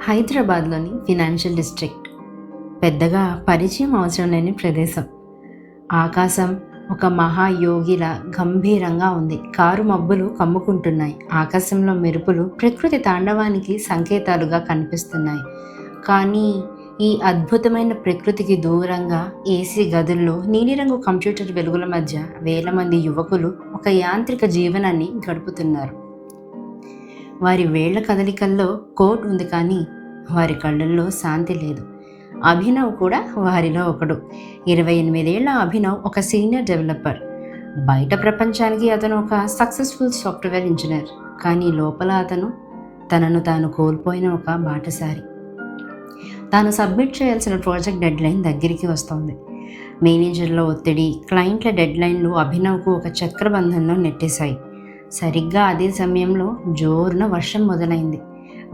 హైదరాబాద్లోని financial district పెద్దగా పరిచయం అవసరం లేని ప్రదేశం. ఆకాశం ఒక మహాయోగిలా గంభీరంగా ఉంది. కారు మబ్బులు కమ్ముకుంటున్నాయి. ఆకాశంలో మెరుపులు ప్రకృతి తాండవానికి సంకేతాలుగా కనిపిస్తున్నాయి. కానీ ఈ అద్భుతమైన ప్రకృతికి దూరంగా ఏసీ గదుల్లో నీలిరంగు కంప్యూటర్ వెలుగుల మధ్య వేల మంది యువకులు ఒక యాంత్రిక జీవనాన్ని గడుపుతున్నారు. వారి వేళ్ల కదలికల్లో కోట్ ఉంది, కానీ వారి కళ్ళల్లో శాంతి లేదు. అభినవ్ కూడా వారిలో ఒకడు. 28 ఏళ్ల అభినవ్ ఒక సీనియర్ డెవలపర్. బయట ప్రపంచానికి అతను ఒక సక్సెస్ఫుల్ సాఫ్ట్వేర్ ఇంజనీర్. కానీ లోపల అతను తనను తాను కోల్పోయిన ఒక బాటసారి. తాను సబ్మిట్ చేయాల్సిన ప్రాజెక్ట్ డెడ్లైన్ దగ్గరికి వస్తోంది. మేనేజర్ల ఒత్తిడి, క్లయింట్ల డెడ్లైన్లు అభినవ్కు ఒక చక్రబంధంలో నెట్టేశాయి. సరిగ్గా అదే సమయంలో జోరున వర్షం మొదలైంది.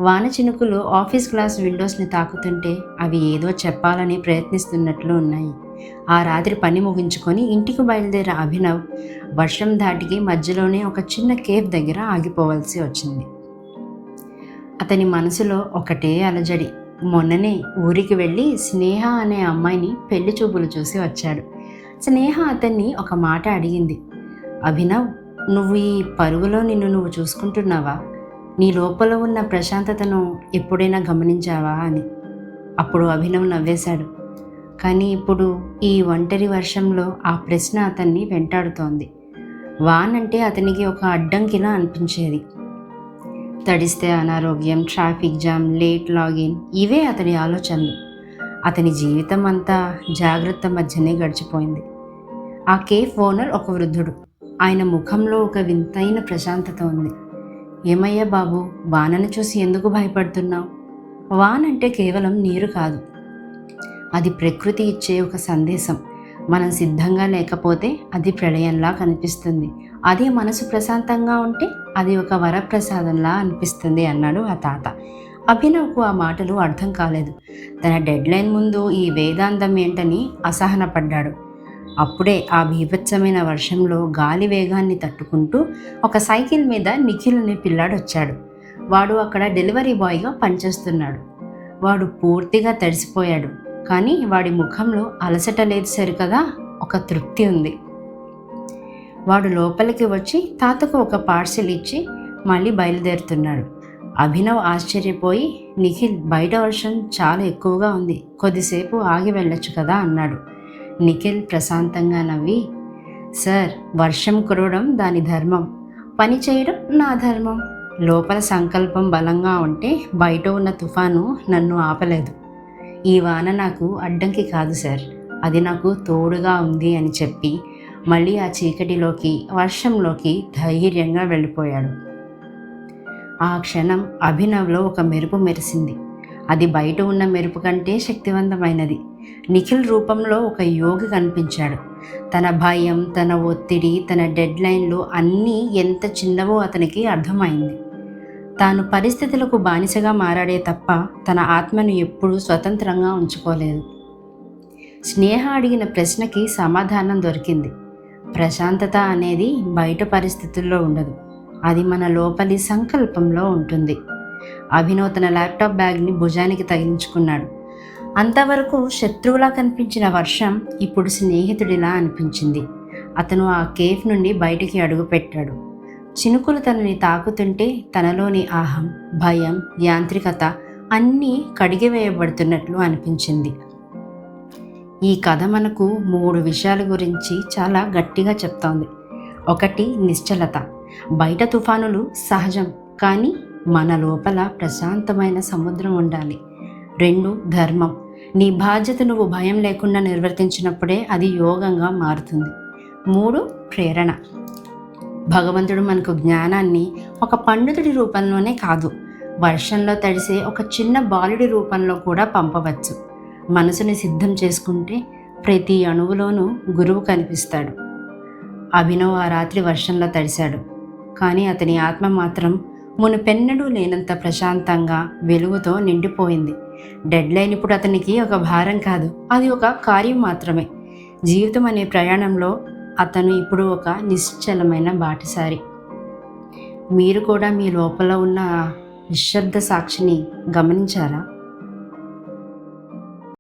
వాన చినుకులు ఆఫీస్ గ్లాస్ విండోస్ని తాకుతుంటే అవి ఏదో చెప్పాలని ప్రయత్నిస్తున్నట్లు ఉన్నాయి. ఆ రాత్రి పని ముగించుకొని ఇంటికి బయలుదేరిన అభినవ్ వర్షం ధాటికి మధ్యలోనే ఒక చిన్న కేఫ్ దగ్గర ఆగిపోవాల్సి వచ్చింది. అతని మనసులో ఒకటే అలజడి. మొన్ననే ఊరికి వెళ్ళి స్నేహ అనే అమ్మాయిని పెళ్లి చూపులు చూసి వచ్చాడు. స్నేహ అతన్ని ఒక మాట అడిగింది. అభినవ్, నువ్వు ఈ పరుగులో నిన్ను నువ్వు చూసుకుంటున్నావా? నీ లోపల ఉన్న ప్రశాంతతను ఎప్పుడైనా గమనించావా అని. అప్పుడు అభినవ్ నవ్వేశాడు. కానీ ఇప్పుడు ఈ ఒంటరి వర్షంలో ఆ ప్రశ్న అతన్ని వెంటాడుతోంది. వానంటే అతనికి ఒక అడ్డంకిలా అనిపించేది. తడిస్తే అనారోగ్యం, ట్రాఫిక్ జామ్, లేట్ లాగిన్, ఇవే అతని ఆలోచనలు. అతని జీవితం అంతా జాగ్రత్త మధ్యనే గడిచిపోయింది. ఆ కేఫ్ ఓనర్ ఒక వృద్ధుడు. ఆయన ముఖంలో ఒక వింతైన ప్రశాంతత ఉంది. ఏమయ్యా బాబు, వానను చూసి ఎందుకు భయపడుతున్నావు? వానంటే కేవలం నీరు కాదు, అది ప్రకృతి ఇచ్చే ఒక సందేశం. మనం సిద్ధంగా లేకపోతే అది ప్రళయంలా కనిపిస్తుంది. అదే మనసు ప్రశాంతంగా ఉంటే అది ఒక వరప్రసాదంలా అనిపిస్తుంది అన్నాడు ఆ తాత. అభినవ్కు ఆ మాటలు అర్థం కాలేదు. తన డెడ్లైన్ ముందు ఈ వేదాంతం ఏంటని అసహనపడ్డాడు. అప్పుడే ఆ బీభత్సమైన వర్షంలో గాలి వేగాన్ని తట్టుకుంటూ ఒక సైకిల్ మీద నిఖిల్ అనే పిల్లాడు వచ్చాడు. వాడు అక్కడ డెలివరీ బాయ్గా పనిచేస్తున్నాడు. వాడు పూర్తిగా తడిసిపోయాడు, కానీ వాడి ముఖంలో అలసట లేదు సరికదా, ఒక తృప్తి ఉంది. వాడు లోపలికి వచ్చి తాతకు ఒక పార్సిల్ ఇచ్చి మళ్ళీ బయలుదేరుతున్నాడు. అభినవ్ ఆశ్చర్యపోయి, నిఖిల్, బయట వర్షం చాలా ఎక్కువగా ఉంది, కొద్దిసేపు ఆగి వెళ్ళొచ్చు కదా అన్నాడు. నిఖిల్ ప్రశాంతంగా నవ్వి, సార్, వర్షం కురవడం దాని ధర్మం, పని చేయడం నా ధర్మం. లోపల సంకల్పం బలంగా ఉంటే బయట ఉన్న తుఫాను నన్ను ఆపలేదు. ఈ వాన నాకు అడ్డంకి కాదు సార్, అది నాకు తోడుగా ఉంది అని చెప్పి మళ్ళీ ఆ చీకటిలోకి, వర్షంలోకి ధైర్యంగా వెళ్ళిపోయాడు. ఆ క్షణం అభినవ్లో ఒక మెరుపు మెరిసింది. అది బయట ఉన్న మెరుపు కంటే శక్తివంతమైనది. నిఖిల్ రూపంలో ఒక యోగి కనిపించాడు. తన భయం, తన ఒత్తిడి, తన డెడ్లైన్లు అన్నీ ఎంత చిన్నవో అతనికి అర్థమైంది. తాను పరిస్థితులకు బానిసగా మారాడే తప్ప తన ఆత్మను ఎప్పుడూ స్వతంత్రంగా ఉంచుకోలేదు. స్నేహ అడిగిన ప్రశ్నకి సమాధానం దొరికింది. ప్రశాంతత అనేది బయట పరిస్థితుల్లో ఉండదు, అది మన లోపలి సంకల్పంలో ఉంటుంది. అభినవ్ తన ల్యాప్టాప్ బ్యాగ్ని భుజానికి తగిలించుకున్నాడు. అంతవరకు శత్రువులా కనిపించిన వర్షం ఇప్పుడు స్నేహితుడిలా అనిపించింది. అతను ఆ కేఫ్ నుండి బయటికి అడుగుపెట్టాడు. చినుకులు తనని తాకుతుంటే తనలోని అహం, భయం, యాంత్రికత అన్నీ కడిగివేయబడుతున్నట్లు అనిపించింది. ఈ కథ మనకు 3 విషయాల గురించి చాలా గట్టిగా చెప్తోంది. 1, నిశ్చలత. బయట తుఫానులు సహజం, కానీ మన లోపల ప్రశాంతమైన సముద్రం ఉండాలి. 2, ధర్మం. నీ బాధ్యత నువ్వు భయం లేకుండా నిర్వర్తించినప్పుడే అది యోగంగా మారుతుంది. 3, ప్రేరణ. భగవంతుడు మనకు జ్ఞానాన్ని ఒక పండితుడి రూపంలోనే కాదు, వర్షంలో తడిసే ఒక చిన్న బాలుడి రూపంలో కూడా పంపవచ్చు. మనసుని సిద్ధం చేసుకుంటే ప్రతి అణువులోనూ గురువు కనిపిస్తాడు. అభినవ్ ఆ రాత్రి వర్షంలో తడిశాడు, కానీ అతని ఆత్మ మాత్రం మునుపెన్నడూ లేనంత ప్రశాంతంగా, వెలుగుతో నిండిపోయింది. డెడ్లైన్ ఇప్పుడు అతనికి ఒక భారం కాదు, అది ఒక కార్యం మాత్రమే. జీవితం అనే ప్రయాణంలో అతను ఇప్పుడు ఒక నిశ్చలమైన బాటసారి. మీరు కూడా మీ లోపల ఉన్న నిశ్శబ్ద సాక్షిని గమనించారా?